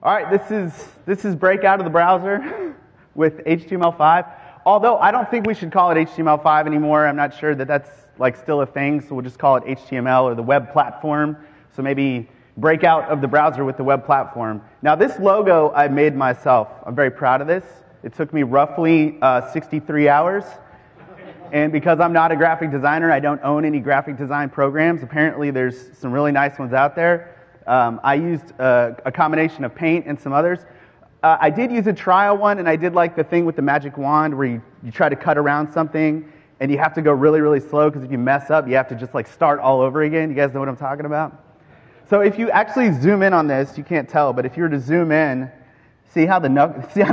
All right, this is breakout of the browser with HTML5. Although I don't think we should call it HTML5 anymore. I'm not sure that that's like still a thing, so we'll just call it HTML or the web platform. So maybe breakout of the browser with the web platform. Now this logo I made myself. I'm very proud of this. It took me roughly 63 hours. And because I'm not a graphic designer, I don't own any graphic design programs. Apparently there's some really nice ones out there. I used a combination of Paint and some others. I did use a trial one, and I did like the thing with the magic wand where you try to cut around something, and you have to go really, really slow, because if you mess up, you have to just like start all over again. You guys know what I'm talking about? So if you actually zoom in on this, you can't tell, but if you were to zoom in, see how the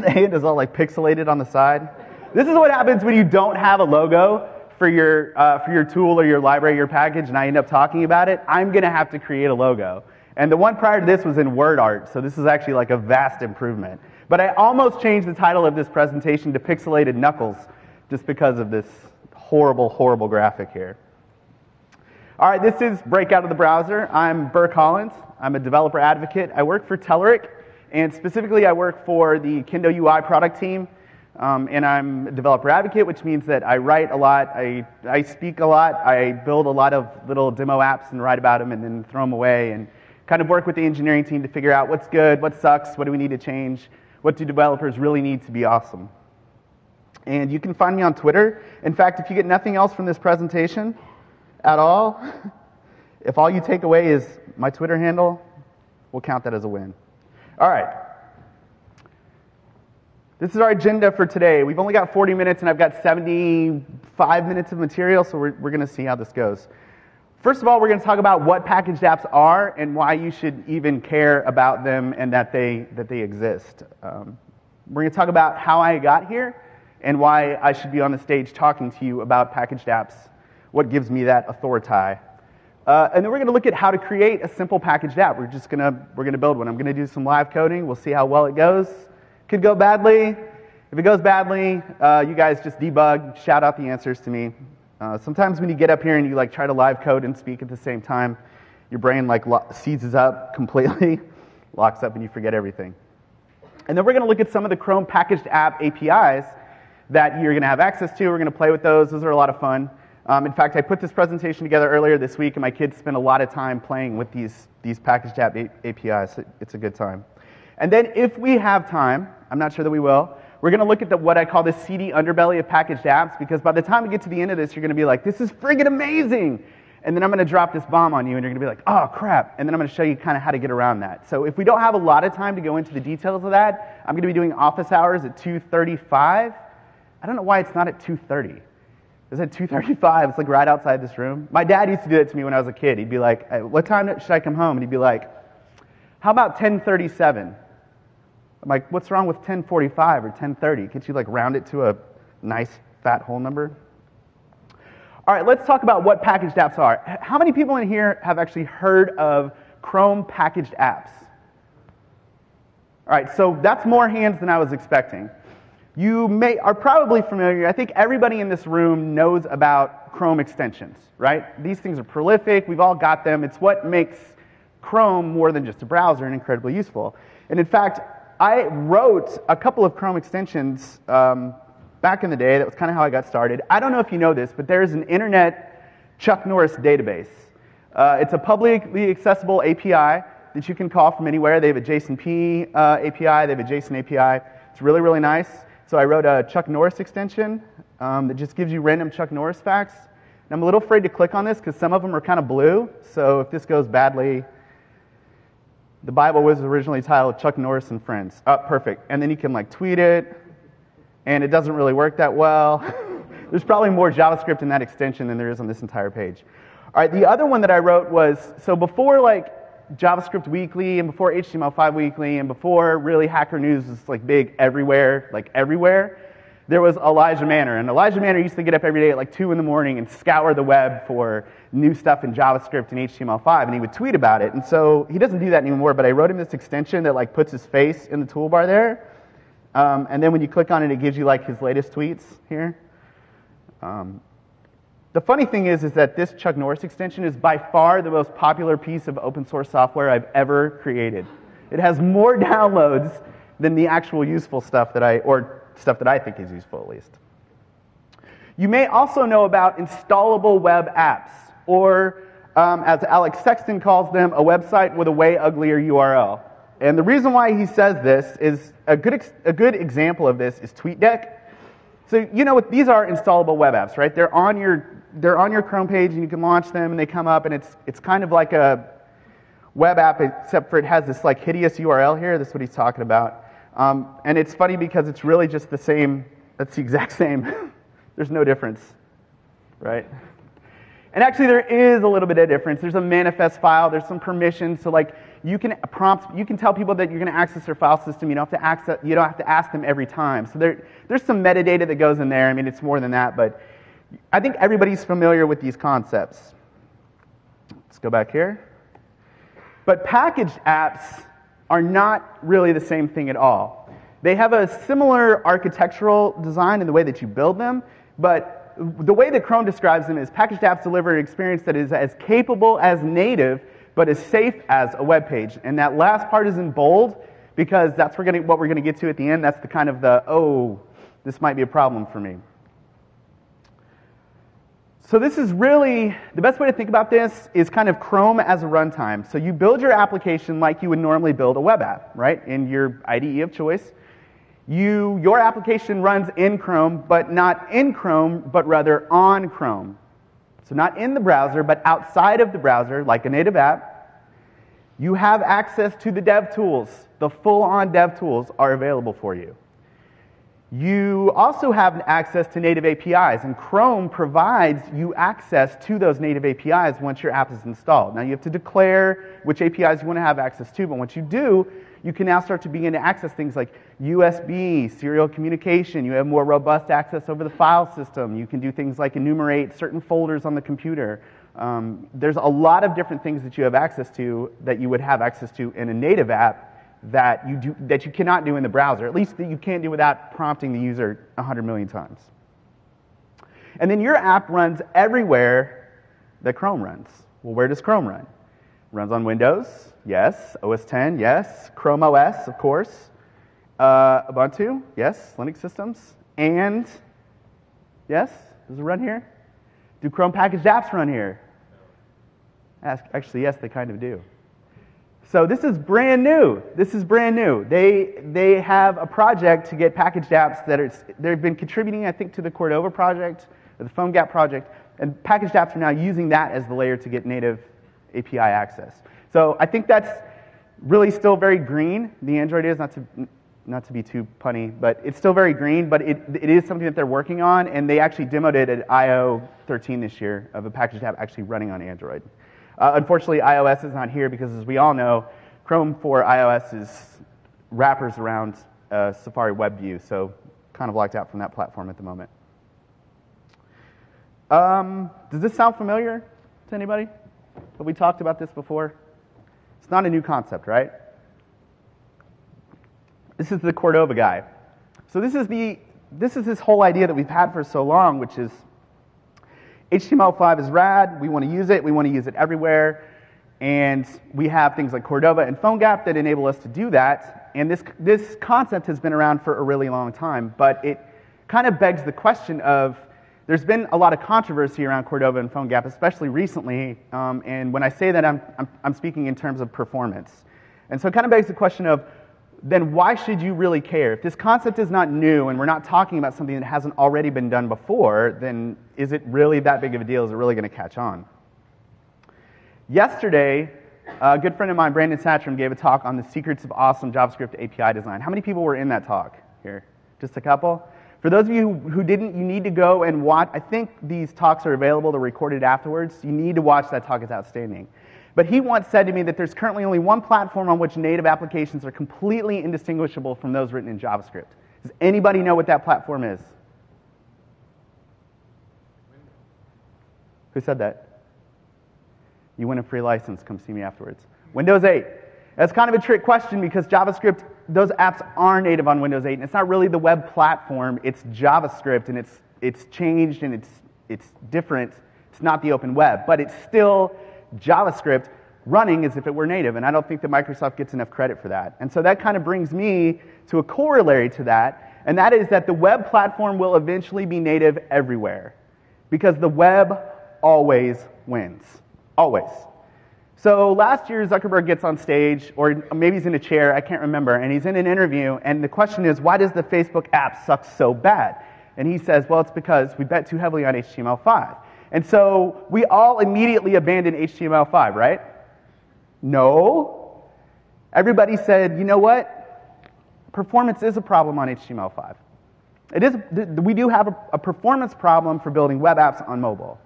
hand is all like pixelated on the side? This is what happens when you don't have a logo for your tool or your library, your package, and I end up talking about it. I'm going to have to create a logo. And the one prior to this was in word art, so this is actually like a vast improvement. But I almost changed the title of this presentation to Pixelated Knuckles, just because of this horrible, horrible graphic here. All right, this is Breakout of the Browser. I'm Burke Hollins. I'm a developer advocate. I work for Telerik, and specifically I work for the Kendo UI product team. And I'm a developer advocate, which means that I write a lot, I speak a lot, I build a lot of little demo apps and write about them and then throw them away, and kind of work with the engineering team to figure out what's good, what sucks, what do we need to change, what do developers really need to be awesome. And you can find me on Twitter. In fact, if you get nothing else from this presentation at all, if all you take away is my Twitter handle, we'll count that as a win. All right. This is our agenda for today. We've only got 40 minutes, and I've got 75 minutes of material, so we're going to see how this goes. First of all, we're going to talk about what packaged apps are and why you should even care about them and that they exist. We're going to talk about how I got here and why I should be on the stage talking to you about packaged apps, what gives me that authority. And then we're going to look at how to create a simple packaged app. We're going to build one. I'm going to do some live coding. We'll see how well it goes. Could go badly. If it goes badly, you guys just debug, shout out the answers to me. Sometimes when you get up here and you like try to live code and speak at the same time, your brain like seizes up completely, locks up, and you forget everything. And then we're going to look at some of the Chrome packaged app APIs that you're going to have access to. We're going to play with those. Those are a lot of fun. In fact, I put this presentation together earlier this week, and my kids spent a lot of time playing with these packaged app APIs. It's a good time. And then if we have time, I'm not sure that we will, we're going to look at what I call the seedy underbelly of packaged apps, because by the time we get to the end of this, you're going to be like, this is friggin' amazing! And then I'm going to drop this bomb on you, and you're going to be like, oh, crap. And then I'm going to show you kind of how to get around that. So if we don't have a lot of time to go into the details of that, I'm going to be doing office hours at 2:35. I don't know why it's not at 2:30. It's at 2:35. It's like right outside this room. My dad used to do that to me when I was a kid. He'd be like, what time should I come home? And he'd be like, how about 10:37? I'm like, what's wrong with 10:45 or 10:30? Can't you like round it to a nice fat whole number? All right, let's talk about what packaged apps are. How many people in here have actually heard of Chrome packaged apps? All right, so that's more hands than I was expecting. You are probably familiar. I think everybody in this room knows about Chrome extensions, right? These things are prolific. We've all got them. It's what makes Chrome more than just a browser and incredibly useful. And in fact, I wrote a couple of Chrome extensions back in the day. That was kind of how I got started. I don't know if you know this, but there's an internet Chuck Norris database. It's a publicly accessible API that you can call from anywhere. They have a JSON-P API. They have a JSON API. It's really, really nice. So I wrote a Chuck Norris extension that just gives you random Chuck Norris facts. And I'm a little afraid to click on this because some of them are kind of blue. So if this goes badly, the Bible was originally titled Chuck Norris and Friends. Oh, perfect. And then you can like tweet it, and it doesn't really work that well. There's probably more JavaScript in that extension than there is on this entire page. All right, the other one that I wrote was, so before like JavaScript Weekly and before HTML5 Weekly and before really Hacker News was like big everywhere, there was Elijah Manor. And Elijah Manor used to get up every day at like 2 in the morning and scour the web for new stuff in JavaScript and HTML5, and he would tweet about it. And so he doesn't do that anymore, but I wrote him this extension that like puts his face in the toolbar there. And then when you click on it, it gives you like his latest tweets here. The funny thing is that this Chuck Norris extension is by far the most popular piece of open source software I've ever created. It has more downloads than the actual useful stuff or stuff that I think is useful at least. You may also know about installable web apps, or as Alex Sexton calls them, a website with a way uglier URL. And the reason why he says this is a good example of this is TweetDeck. So you know what, these are installable web apps, right? They're on your Chrome page and you can launch them and they come up, and it's kind of like a web app except for it has this like hideous URL here. This is what he's talking about. And it's funny because it's really just the same. That's the exact same. There's no difference, right? And actually there is a little bit of difference. There's a manifest file, there's some permissions, so like you can tell people that you're going to access their file system. You don't have to ask them every time. So there's some metadata that goes in there. I mean, it's more than that, but I think everybody's familiar with these concepts. Let's go back here. But packaged apps are not really the same thing at all. They have a similar architectural design in the way that you build them, but the way that Chrome describes them is packaged apps deliver an experience that is as capable as native, but as safe as a web page. And that last part is in bold because that's what we're going to get to at the end. That's the kind of oh, this might be a problem for me. So this is really, the best way to think about this is kind of Chrome as a runtime. So you build your application like you would normally build a web app, right? In your IDE of choice. Your application runs in Chrome, but not in Chrome, but rather on Chrome. So not in the browser, but outside of the browser, like a native app. You have access to the dev tools. The full-on dev tools are available for you. You also have access to native APIs, and Chrome provides you access to those native APIs once your app is installed. Now you have to declare which APIs you want to have access to, but once you do, you can now start to begin to access things like USB, serial communication. You have more robust access over the file system. You can do things like enumerate certain folders on the computer. There's a lot of different things that you have access to that you would have access to in a native app that you cannot do in the browser, at least that you can't do without prompting the user 100 million times. And then your app runs everywhere that Chrome runs. Well, where does Chrome run? It runs on Windows, yes. OS X, yes. Chrome OS, of course. Ubuntu, yes. Linux systems. And, yes, does it run here? Do Chrome packaged apps run here? Actually, yes, they kind of do. So this is brand new. This is brand new. They have a project to get packaged apps they've been contributing, I think, to the Cordova project, or the PhoneGap project, and packaged apps are now using that as the layer to get native API access. So I think that's really still very green. The Android is, not to be too punny, but it's still very green, but it is something that they're working on, and they actually demoed it at I/O 13 this year of a packaged app actually running on Android. Unfortunately, iOS is not here because, as we all know, Chrome for iOS wrappers around Safari WebView, so kind of locked out from that platform at the moment. Does this sound familiar to anybody? Have we talked about this before? It's not a new concept, right? This is the Cordova guy. So this is this whole idea that we've had for so long, which is HTML5 is rad, we want to use it everywhere, and we have things like Cordova and PhoneGap that enable us to do that, and this concept has been around for a really long time, but it kind of begs the question of, there's been a lot of controversy around Cordova and PhoneGap, especially recently, and when I say that, I'm speaking in terms of performance. And so it kind of begs the question of, then why should you really care? If this concept is not new and we're not talking about something that hasn't already been done before, then is it really that big of a deal? Is it really going to catch on? Yesterday, a good friend of mine, Brandon Satcham, gave a talk on the secrets of awesome JavaScript API design. How many people were in that talk here? Just a couple? For those of you who didn't, you need to go and watch. I think these talks are available. They're recorded afterwards. You need to watch that talk. It's outstanding. But he once said to me that there's currently only one platform on which native applications are completely indistinguishable from those written in JavaScript. Does anybody know what that platform is? Who said that? You win a free license. Come see me afterwards. Windows 8. That's kind of a trick question because JavaScript, those apps are native on Windows 8, and it's not really the web platform. It's JavaScript, and it's changed, and it's different. It's not the open web, but it's still JavaScript running as if it were native, and I don't think that Microsoft gets enough credit for that. And so that kind of brings me to a corollary to that, and that is that the web platform will eventually be native everywhere, because the web always wins. Always. So last year, Zuckerberg gets on stage, or maybe he's in a chair, I can't remember, and he's in an interview, and the question is, why does the Facebook app suck so bad? And he says, well, it's because we bet too heavily on HTML5. And so we all immediately abandoned HTML5, right? No. Everybody said, you know what? Performance is a problem on HTML5. It is. We do have a performance problem for building web apps on mobile.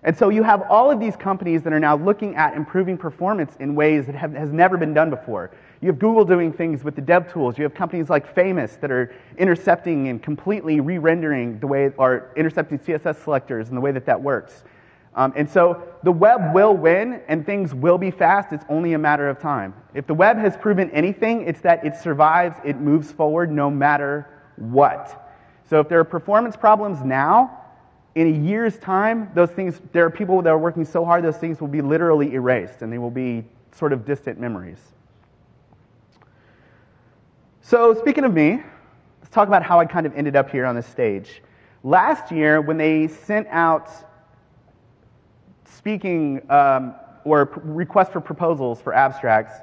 And so you have all of these companies that are now looking at improving performance in ways that has never been done before. You have Google doing things with the dev tools. You have companies like Famous that are intercepting and completely re-rendering the way, or intercepting CSS selectors and the way that that works. And so the web will win and things will be fast. It's only a matter of time. If the web has proven anything, it's that it survives, it moves forward no matter what. So if there are performance problems now, in a year's time, those things, there are people that are working so hard, those things will be literally erased, and they will be sort of distant memories. So speaking of me, let's talk about how I kind of ended up here on this stage. Last year, when they sent out speaking or requests for proposals for abstracts,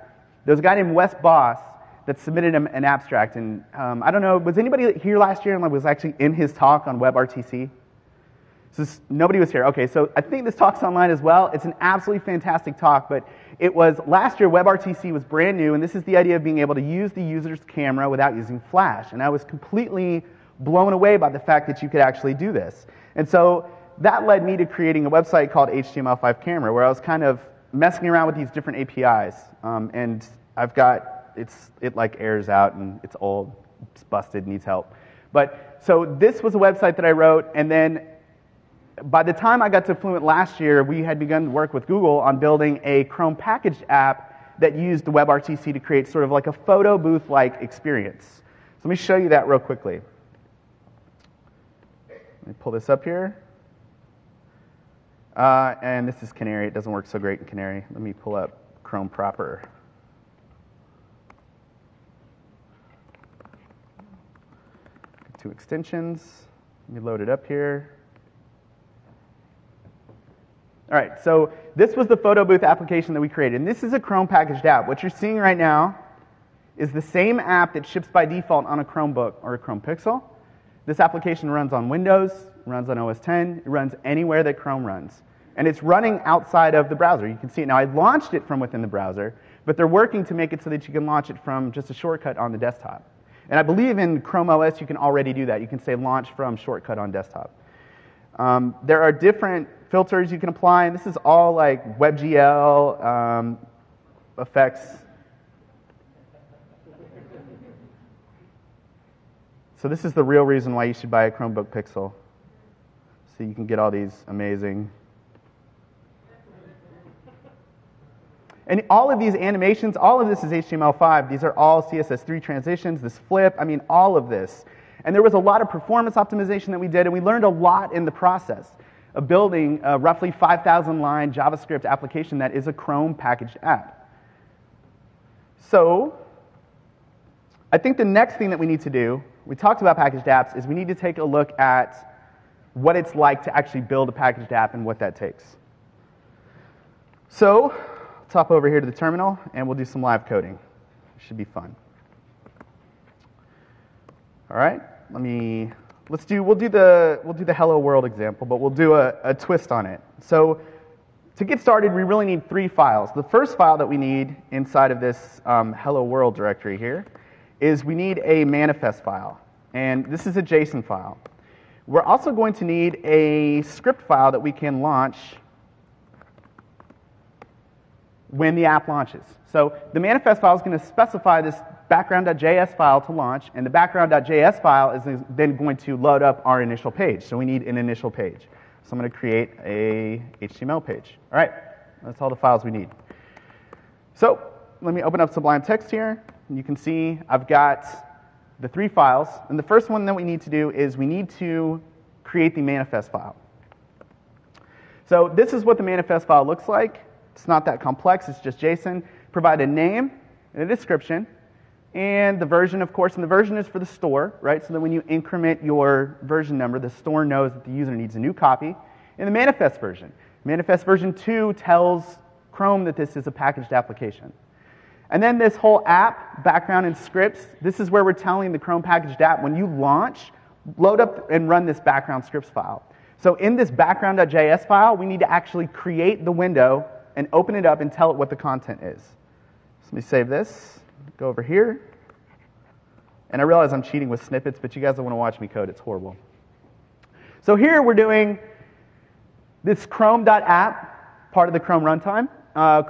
there was a guy named Wes Boss that submitted an abstract. And I don't know, was anybody here last year and was actually in his talk on WebRTC? Nobody was here. Okay, so I think this talk's online as well. It's an absolutely fantastic talk, but it was last year WebRTC was brand new, and this is the idea of being able to use the user's camera without using Flash. And I was completely blown away by the fact that you could actually do this. And so that led me to creating a website called HTML5 Camera, where I was kind of messing around with these different APIs. And I've got, it like airs out, and it's old, it's busted, needs help. But so this was a website that I wrote, and then by the time I got to Fluent last year, we had begun to work with Google on building a Chrome packaged app that used the WebRTC to create sort of like a photo booth-like experience. So let me show you that real quickly. Let me pull this up here. And this is Canary. It doesn't work so great in Canary. Let me pull up Chrome proper. Two extensions. Let me load it up here. All right, so this was the photo booth application that we created. And this is a Chrome packaged app. What you're seeing right now is the same app that ships by default on a Chromebook or a Chrome Pixel. This application runs on Windows, runs on OS X, it runs anywhere that Chrome runs. And it's running outside of the browser. You can see it now. I launched it from within the browser, but they're working to make it so that you can launch it from just a shortcut on the desktop. And I believe in Chrome OS you can already do that. You can say launch from shortcut on desktop. There are different filters you can apply, and this is all like WebGL effects. So this is the real reason why you should buy a Chromebook Pixel. So you can get all these amazing. And all of these animations, all of this is HTML5. These are all CSS3 transitions, this flip, I mean all of this. And there was a lot of performance optimization that we did, and we learned a lot in the process of building a roughly 5,000-line JavaScript application that is a Chrome packaged app. So I think the next thing that we need to do, we talked about packaged apps, is we need to take a look at what it's like to actually build a packaged app and what that takes. So let's hop over here to the terminal, and we'll do some live coding. It should be fun. All right, we'll do the hello world example, but we'll do a twist on it. So to get started, we really need 3 files. The first file that we need inside of this hello world directory here is we need a manifest file, and this is a JSON file. We're also going to need a script file that we can launch when the app launches. So the manifest file is going to specify this background.js file to launch, and the background.js file is then going to load up our initial page. So we need an initial page. So I'm going to create a HTML page. All right, that's all the files we need. So let me open up Sublime Text here, and you can see I've got the 3 files. And the first one that we need to do is we need to create the manifest file. So this is what the manifest file looks like. It's not that complex. It's just JSON. Provide a name and a description, and the version, of course. And the version is for the store, right? So that when you increment your version number, the store knows that the user needs a new copy. And the manifest version. Manifest version 2 tells Chrome that this is a packaged application. And then this whole app, background and scripts, this is where we're telling the Chrome packaged app, when you launch, load up and run this background scripts file. So in this background.js file, we need to actually create the window and open it up and tell it what the content is. So let me save this, go over here. And I realize I'm cheating with snippets, but you guys don't want to watch me code. It's horrible. So here we're doing this Chrome.app, part of the Chrome runtime,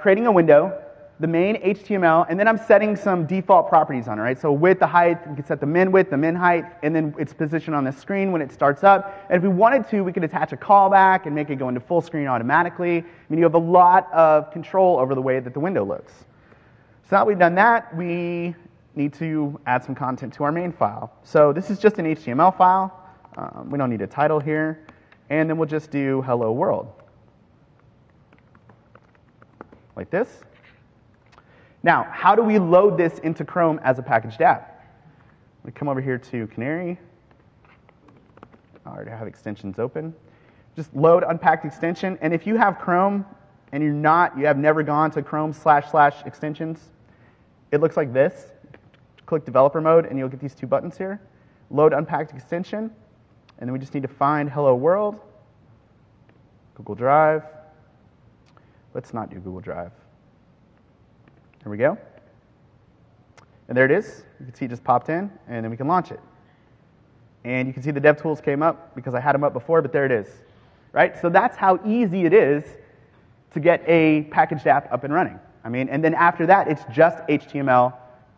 creating a window, the main HTML, and then I'm setting some default properties on it, right? So width, the height, we can set the min width, the min height, and then its position on the screen when it starts up. And if we wanted to, we could attach a callback and make it go into full screen automatically. I mean, you have a lot of control over the way that the window looks. So now that we've done that, we need to add some content to our main file. So this is just an HTML file. We don't need a title here. And then we'll just do hello world. Like this. Now, how do we load this into Chrome as a packaged app? We come over here to Canary. I already have extensions open. Just load unpacked extension. And if you have Chrome and you have never gone to Chrome//extensions, it looks like this. Click developer mode and you'll get these two buttons here. Load unpacked extension. And then we just need to find hello world, Google Drive. Let's not do Google Drive. Here we go. And there it is. You can see it just popped in, and then we can launch it. And you can see the DevTools came up because I had them up before, but there it is. Right? So that's how easy it is to get a packaged app up and running. I mean, and then after that, it's just HTML,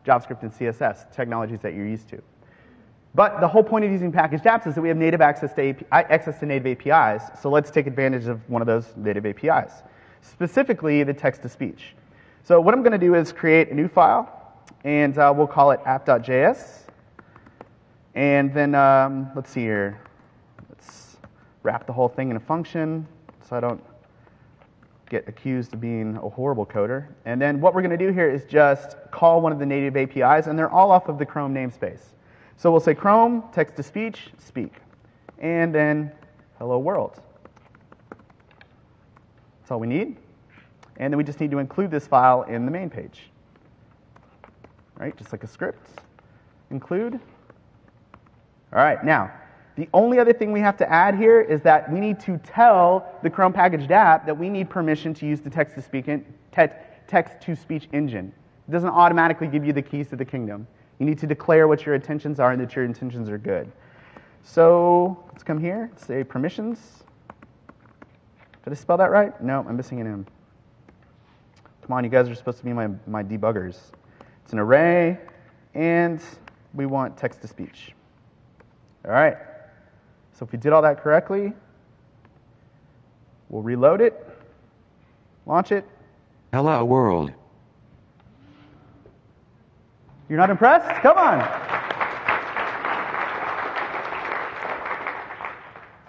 JavaScript, and CSS, technologies that you're used to. But the whole point of using packaged apps is that we have native access to native APIs, so let's take advantage of one of those native APIs, specifically the text-to-speech. So what I'm going to do is create a new file, and we'll call it app.js. And then, let's see here. Let's wrap the whole thing in a function so I don't get accused of being a horrible coder. And then what we're going to do here is just call one of the native APIs, and they're all off of the Chrome namespace. So we'll say Chrome, text-to-speech, speak. And then hello world. That's all we need. And then we just need to include this file in the main page. Right, just like a script. Include. All right, now, the only other thing we have to add here is that we need to tell the Chrome packaged app that we need permission to use the text-to-speech engine. It doesn't automatically give you the keys to the kingdom. You need to declare what your intentions are and that your intentions are good. So let's come here, say permissions. Did I spell that right? No, I'm missing an M. Come on, you guys are supposed to be my debuggers. It's an array, and we want text-to-speech. All right. So if we did all that correctly, we'll reload it, launch it. Hello world. You're not impressed? Come on.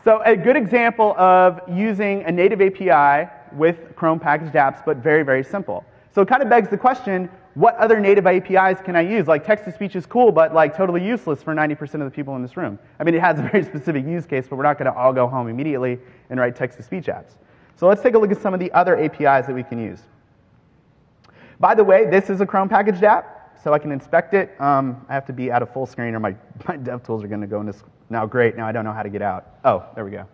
So a good example of using a native API with Chrome packaged apps, but very, very simple. So it kind of begs the question, what other native APIs can I use? Like text-to-speech is cool, but like totally useless for 90% of the people in this room. I mean, it has a very specific use case, but we're not going to all go home immediately and write text-to-speech apps. So let's take a look at some of the other APIs that we can use. By the way, this is a Chrome packaged app, so I can inspect it. I have to be out of full screen or my DevTools are going to go in this. Now, great, now I don't know how to get out. Oh, there we go.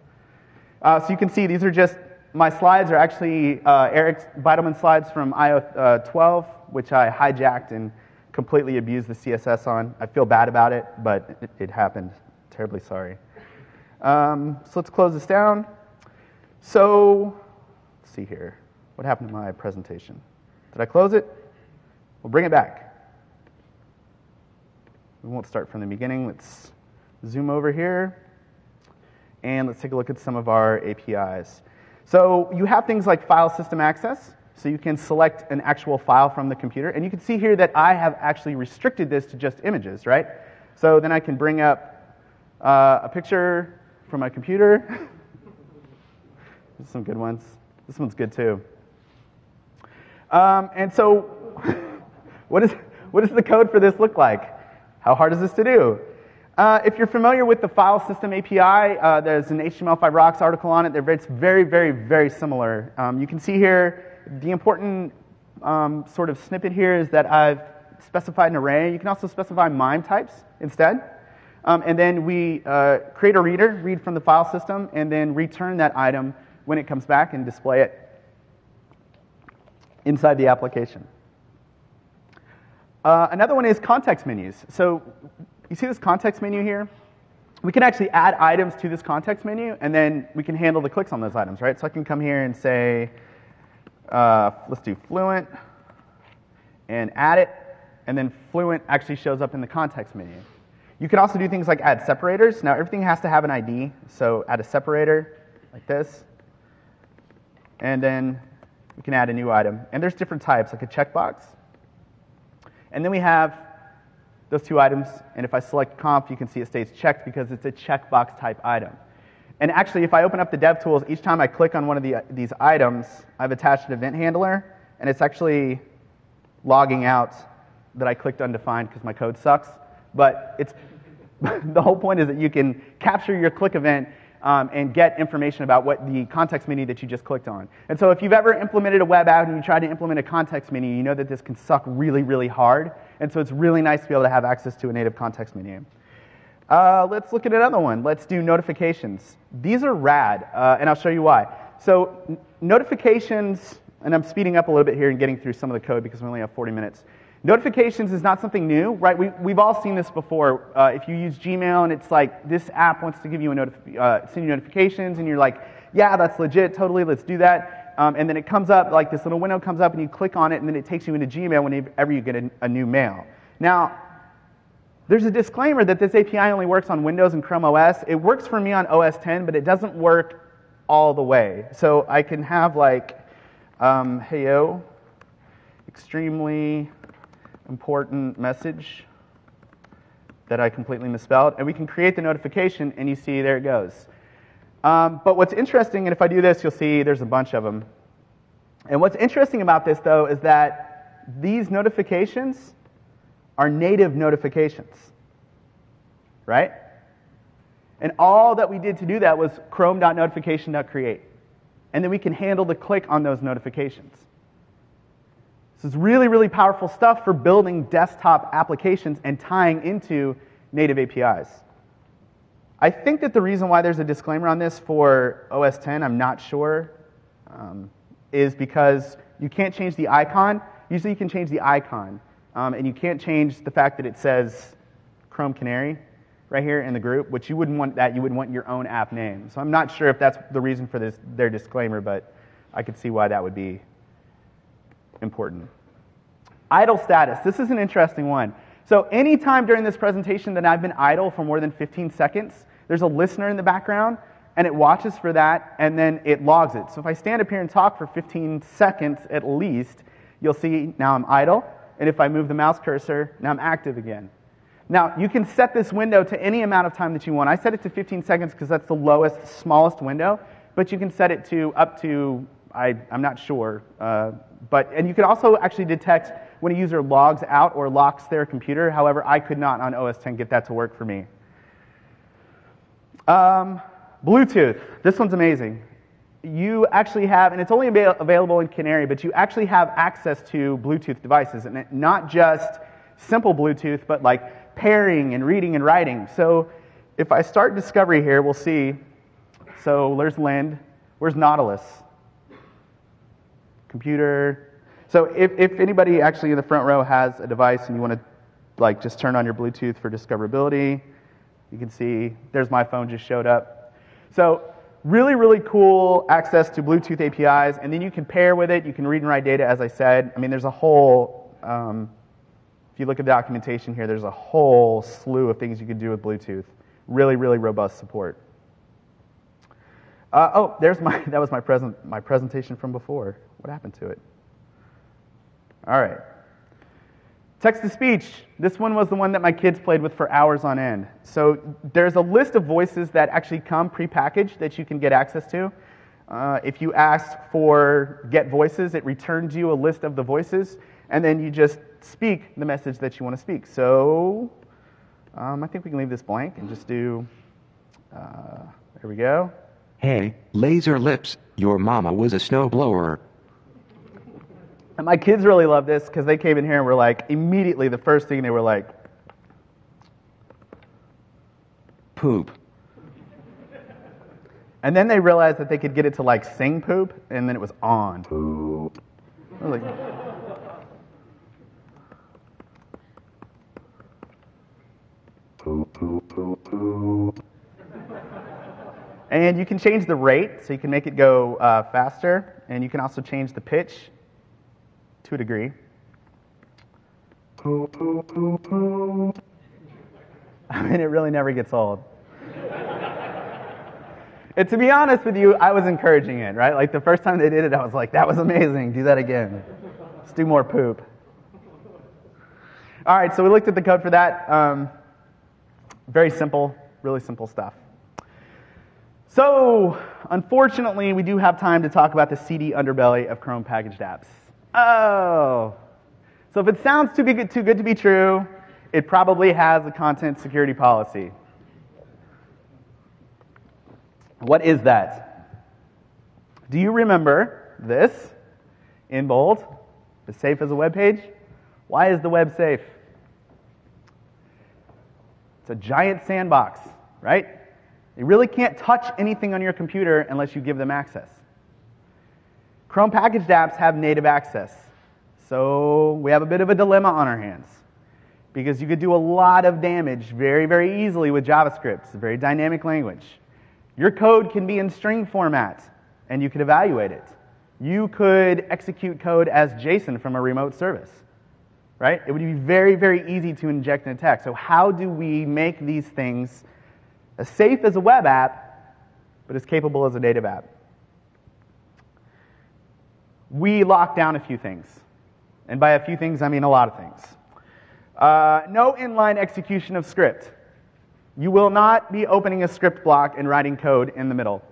So you can see these are just, my slides are actually Eric Bidelman slides from IO 12, which I hijacked and completely abused the CSS on. I feel bad about it, but it happened. Terribly sorry. So let's close this down. So let's see here. What happened to my presentation? Did I close it? We'll bring it back. We won't start from the beginning. Let's zoom over here. And let's take a look at some of our APIs. So you have things like file system access. So you can select an actual file from the computer. And you can see here that I have actually restricted this to just images, right? So then I can bring up a picture from my computer. There's some good ones. This one's good too. And so what does the code for this look like? How hard is this to do? If you're familiar with the file system API, there's an HTML5 Rocks article on it. It's very, very, very similar. You can see here the important sort of snippet here is that I've specified an array. You can also specify MIME types instead. And then we create a reader, read from the file system, and then return that item when it comes back and display it inside the application. Another one is context menus. So you see this context menu here? We can actually add items to this context menu, and then we can handle the clicks on those items, right? So I can come here and say, let's do Fluent, and add it, and then Fluent actually shows up in the context menu. You can also do things like add separators. Now, everything has to have an ID, so add a separator like this, and then we can add a new item. And there's different types, like a checkbox. And then we have those two items, and if I select comp, you can see it stays checked because it's a checkbox type item. And actually, if I open up the DevTools, each time I click on one of these items, I've attached an event handler, and it's actually logging out that I clicked undefined because my code sucks. But it's the whole point is that you can capture your click event and get information about what the context menu that you just clicked on. And so if you've ever implemented a web app and you try to implement a context menu, you know that this can suck really, really hard. And so it's really nice to be able to have access to a native context menu. Let's look at another one. Let's do notifications. These are rad, and I'll show you why. So notifications, and I'm speeding up a little bit here and getting through some of the code because we only have 40 minutes. Notifications is not something new, right? We've all seen this before. If you use Gmail and it's like, this app wants to give you send you notifications, and you're like, yeah, that's legit, totally, let's do that. And then it comes up, like this little window comes up, and you click on it, and then it takes you into Gmail whenever you get a new mail. Now, there's a disclaimer that this API only works on Windows and Chrome OS. It works for me on OS 10, but it doesn't work all the way. So I can have like, heyo, extremely important message that I completely misspelled, and we can create the notification, and you see there it goes. But what's interesting, and if I do this, you'll see there's a bunch of them. And what's interesting about this, though, is that these notifications are native notifications, right? And all that we did to do that was chrome.notification.create. And then we can handle the click on those notifications. This is really, really powerful stuff for building desktop applications and tying into native APIs. I think that the reason why there's a disclaimer on this for OS 10, I'm not sure, is because you can't change the icon. Usually you can change the icon, and you can't change the fact that it says Chrome Canary right here in the group, which you wouldn't want that. You would want your own app name. So I'm not sure if that's the reason for their disclaimer, but I could see why that would be important. Idle status. This is an interesting one. So anytime during this presentation that I've been idle for more than 15 seconds, there's a listener in the background, and it watches for that, and then it logs it. So if I stand up here and talk for 15 seconds at least, you'll see now I'm idle, and if I move the mouse cursor, now I'm active again. Now, you can set this window to any amount of time that you want. I set it to 15 seconds because that's the lowest, smallest window, but you can set it to up to, I'm not sure, and you can also actually detect when a user logs out or locks their computer. However, I could not on OS 10 get that to work for me. Bluetooth. This one's amazing. You actually have, and it's only available in Canary, but you actually have access to Bluetooth devices, and not just simple Bluetooth, but like pairing and reading and writing. So if I start discovery here, we'll see. So there's Lind. Where's Nautilus? Computer. So if anybody actually in the front row has a device and you want to like just turn on your Bluetooth for discoverability, you can see there's my phone just showed up. So really, really cool access to Bluetooth APIs, and then you can pair with it. You can read and write data, as I said. I mean, there's a whole, if you look at the documentation here, there's a whole slew of things you can do with Bluetooth. Really, really robust support. That was my presentation from before. What happened to it? All right. Text-to-speech. This one was the one that my kids played with for hours on end. So there's a list of voices that actually come prepackaged that you can get access to. If you ask for get voices, it returns you a list of the voices, and then you just speak the message that you want to speak. So I think we can leave this blank and just do, there we go. Hey, laser lips, your mama was a snowblower. And my kids really love this because they came in here and were like, immediately the first thing they were like, Poop. And then they realized that they could get it to like sing poop, and then it was on. Poop. I was like, Poop, poop, poop, poop. and you can change the rate, so you can make it go faster, and you can also change the pitch to a degree. Poop, poop, poop, poop. I mean, it really never gets old. And to be honest with you, I was encouraging it, right? Like the first time they did it, I was like, that was amazing. Do that again. Let's do more poop. All right, so we looked at the code for that. Very simple, really simple stuff. So, unfortunately, we do have time to talk about the seedy underbelly of Chrome packaged apps. Oh. So if it sounds too good to be true, it probably has a content security policy. What is that? Do you remember this in bold? As safe as a web page? Why is the web safe? It's a giant sandbox, right? You really can't touch anything on your computer unless you give them access. Chrome packaged apps have native access. So we have a bit of a dilemma on our hands, because you could do a lot of damage very, very easily with JavaScript. It's a very dynamic language. Your code can be in string format, and you could evaluate it. You could execute code as JSON from a remote service, right? It would be very, very easy to inject an attack. So how do we make these things as safe as a web app, but as capable as a native app? We lock down a few things. And by a few things, I mean a lot of things. No inline execution of script. You will not be opening a script block and writing code in the middle,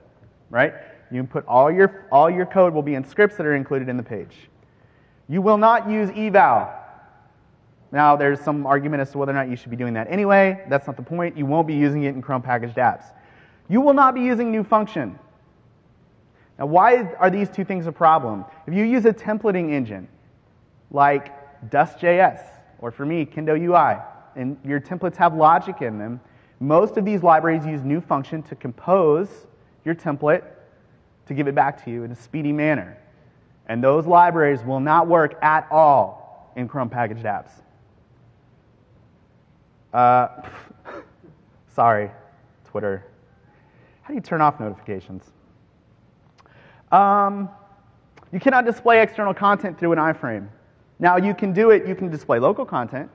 right? You can put all your code will be in scripts that are included in the page. You will not use eval. Now, there's some argument as to whether or not you should be doing that anyway. That's not the point. You won't be using it in Chrome packaged apps. You will not be using new function. Now, why are these two things a problem? If you use a templating engine like Dust.js, or for me, Kendo UI, and your templates have logic in them, most of these libraries use new function to compose your template to give it back to you in a speedy manner. And those libraries will not work at all in Chrome packaged apps. Sorry, Twitter. How do you turn off notifications? You cannot display external content through an iframe. Now, you can do it, you can display local content,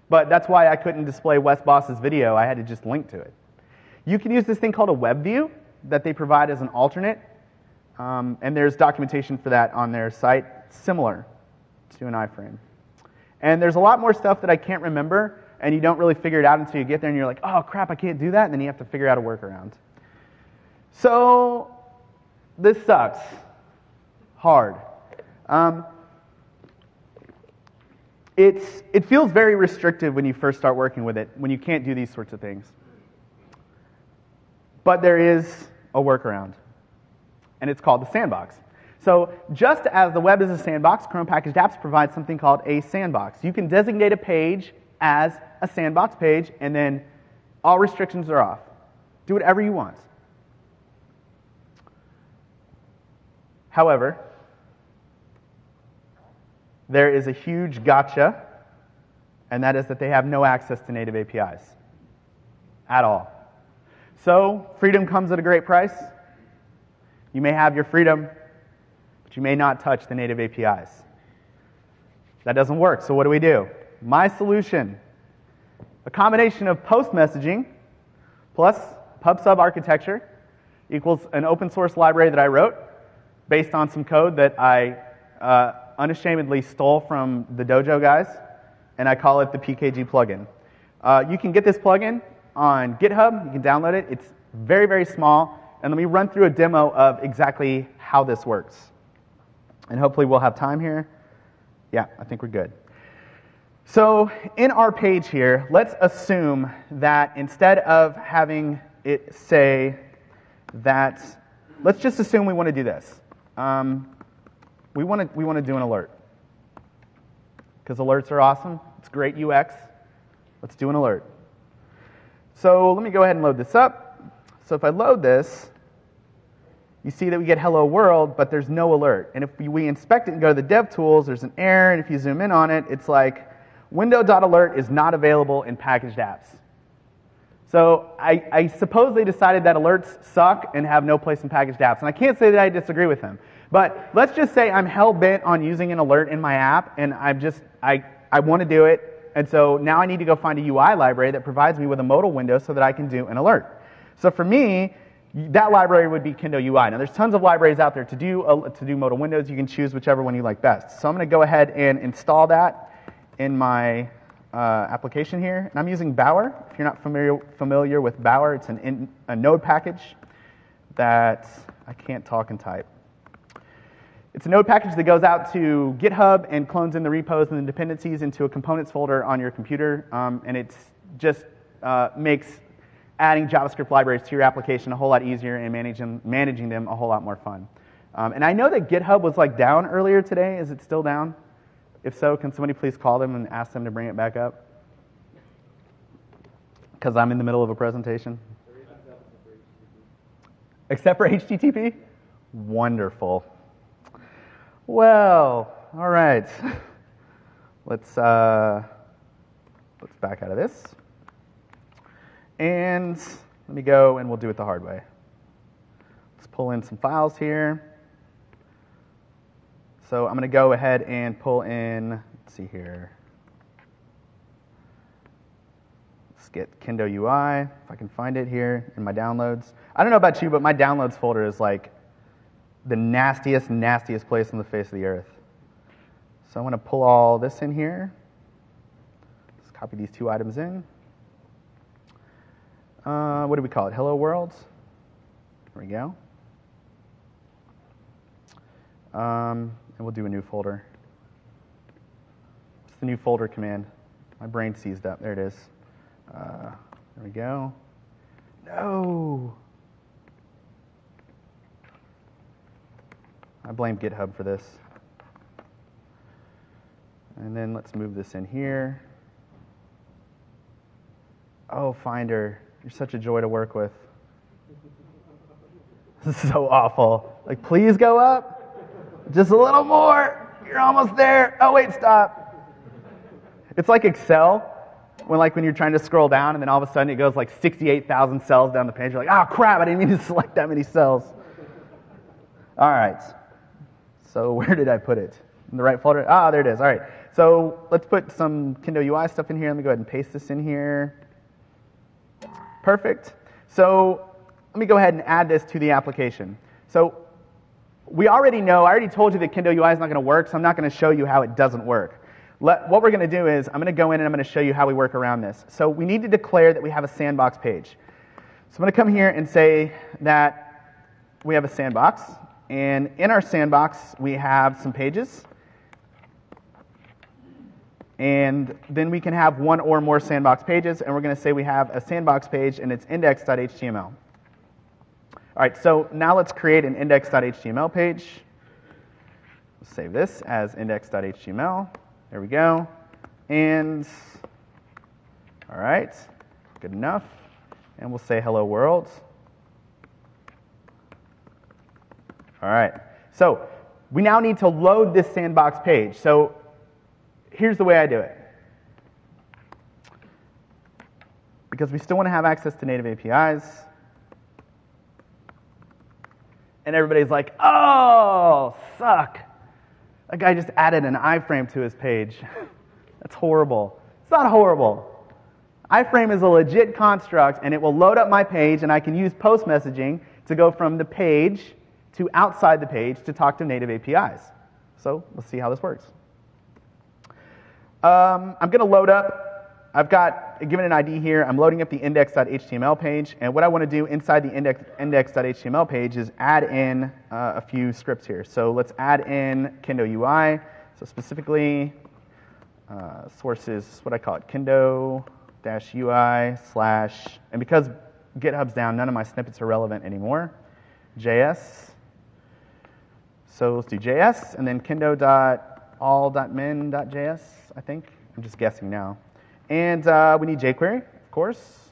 but that's why I couldn't display Wes Boss's video. I had to just link to it. You can use this thing called a web view that they provide as an alternate, and there's documentation for that on their site, similar to an iframe. And there's a lot more stuff that I can't remember, and you don't really figure it out until you get there, and you're like, oh crap, I can't do that, and then you have to figure out a workaround. So, this sucks. Hard. It feels very restrictive when you first start working with it, when you can't do these sorts of things. But there is a workaround, and it's called the Sandbox. So just as the web is a sandbox, Chrome packaged apps provide something called a sandbox. You can designate a page as a sandbox page, and then all restrictions are off. Do whatever you want. However, there is a huge gotcha, and that is that they have no access to native APIs at all. So, freedom comes at a great price. You may have your freedom, but you may not touch the native APIs. That doesn't work, so what do? My solution, a combination of post messaging plus pub/sub architecture equals an open source library that I wrote based on some code that I unashamedly stole from the Dojo guys, and I call it the PKG plugin. You can get this plugin on GitHub. You can download it. It's very, very small, And let me run through a demo of exactly how this works. And hopefully we'll have time here. Yeah, I think we're good. So in our page here, let's assume that instead of having it say that, let's just assume we want to do this. We want to do an alert. Because alerts are awesome. It's great UX. Let's do an alert. So let me go ahead and load this up. So if I load this, you see that we get hello world, but there's no alert. And if we inspect it and go to the dev tools, there's an error, and if you zoom in on it, it's like window.alert is not available in packaged apps. So I suppose they decided that alerts suck and have no place in packaged apps. And I can't say that I disagree with them. But let's just say I'm hell-bent on using an alert in my app, and I want to do it. And so now I need to go find a UI library that provides me with a modal window so that I can do an alert. So for me, that library would be Kendo UI. Now there's tons of libraries out there to do modal windows. You can choose whichever one you like best. So I'm going to go ahead and install that in my application here. And I'm using Bower. If you're not familiar with Bower, it's a node package that I can't talk and type. It's a node package that goes out to GitHub and clones in the repos and the dependencies into a components folder on your computer. And it just makes adding JavaScript libraries to your application a whole lot easier and managing them a whole lot more fun. And I know that GitHub was down earlier today. Is it still down? If so, can somebody please call them and ask them to bring it back up? Because I'm in the middle of a presentation. Except for HTTP? Wonderful. Well, all right. Let's back out of this. And let me go and we'll do it the hard way. Let's pull in some files here. So I'm going to go ahead and pull in, let's see here. Let's get Kendo UI, if I can find it here in my downloads. I don't know about you, but my downloads folder is the nastiest place on the face of the earth. So I'm going to pull all this in here. Let's copy these two items in. What do we call it? Hello world. There we go. And we'll do a new folder. What's the new folder command? My brain seized up. There it is. There we go. No! I blame GitHub for this. And then let's move this in here. Oh, Finder. You're such a joy to work with. This is so awful. Please go up. Just a little more. You're almost there. Oh, wait, stop. It's like Excel, when you're trying to scroll down, and then all of a sudden it goes 68,000 cells down the page. You're like, oh, crap, I didn't mean to select that many cells. All right. So where did I put it? In the right folder? Ah, there it is. All right. So let's put some Kendo UI stuff in here. Let me go ahead and paste this in here. Perfect. So let me go ahead and add this to the application. So we already know, I already told you that Kendo UI is not going to work, so I'm not going to show you how it doesn't work. What we're going to do is I'm going to go in and I'm going to show you how we work around this. So we need to declare that we have a sandbox page. So I'm going to come here and say that we have a sandbox. And in our sandbox, we have some pages. And then we can have one or more sandbox pages. And we're going to say we have a sandbox page and it's index.html. All right, so now let's create an index.html page. Let's save this as index.html. There we go. And, all right, good enough. And we'll say hello world. All right, so we now need to load this sandbox page. So here's the way I do it. Because we still want to have access to native APIs. And everybody's like, oh, suck. That guy just added an iframe to his page. That's horrible. It's not horrible. iframe is a legit construct, and it will load up my page, and I can use post messaging to go from the page to outside the page to talk to native APIs. So let's see how this works. I'm going to load up I've got given an ID here. I'm loading up the index.html page, and what I want to do inside the index.html page is add in a few scripts here. So let's add in Kendo UI. So specifically, sources, what I call it, Kendo-UI / and because GitHub's down, none of my snippets are relevant anymore. JS. So let's do JS, and then kendo.all.min.js, I think. I'm just guessing now. And we need jQuery, of course.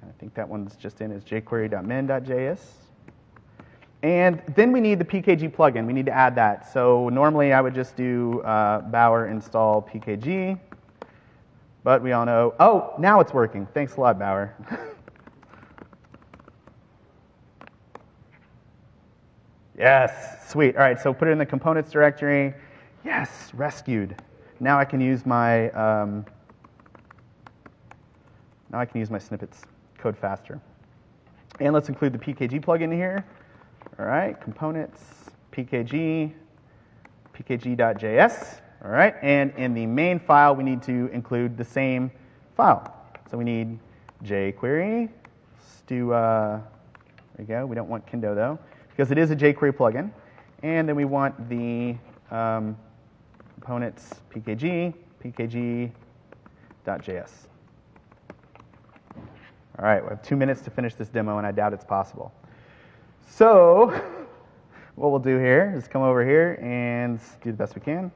I think that one's just in as jQuery.min.js. And then we need the PKG plugin. We need to add that. So normally I would just do Bower install PKG. But we all know, oh, now it's working. Thanks a lot, Bower. Yes, sweet. All right, so put it in the components directory. Yes, rescued. Now I can use my snippets code faster. And let's include the PKG plugin here. All right, components, PKG, pkg.js. All right, and in the main file, we need to include the same file. So we need jQuery. Let's do, there we go. We don't want Kendo though, because it is a jQuery plugin. And then we want the components PKG, pkg.js. All right, we have 2 minutes to finish this demo, and I doubt it's possible. So what we'll do here is come over here and do the best we can.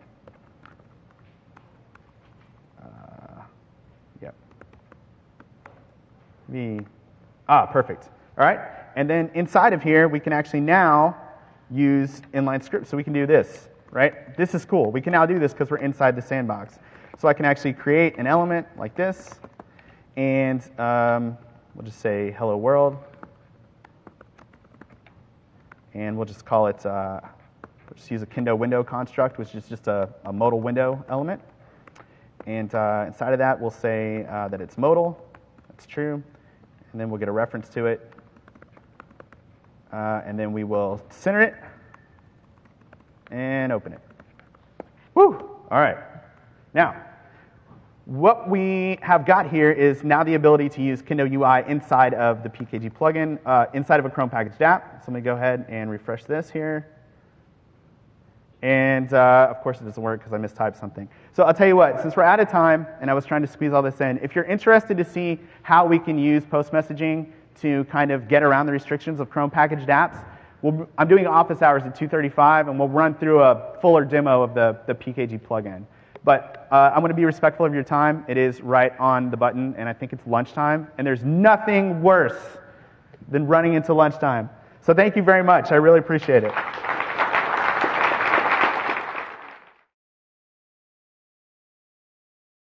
Yep. Perfect. All right, and then inside of here, we can actually now use inline scripts. So we can do this. Right? This is cool. We can now do this because we're inside the sandbox. So I can actually create an element like this, and we'll just say hello world, and we'll just call it, we'll just use a Kendo window construct, which is just a modal window element. And inside of that, we'll say that it's modal. That's true. And then we'll get a reference to it. And then we will center it and open it. Woo! All right. Now, what we have got here is now the ability to use Kendo UI inside of the PKG plugin, inside of a Chrome packaged app. So let me go ahead and refresh this here. And of course it doesn't work because I mistyped something. So I'll tell you what, since we're out of time and I was trying to squeeze all this in, if you're interested to see how we can use post messaging to kind of get around the restrictions of Chrome packaged apps, I'm doing office hours at 2:35, and we'll run through a fuller demo of the PKG plugin. But I'm going to be respectful of your time. It is right on the button, and I think it's lunchtime, and there's nothing worse than running into lunchtime. So thank you very much. I really appreciate it.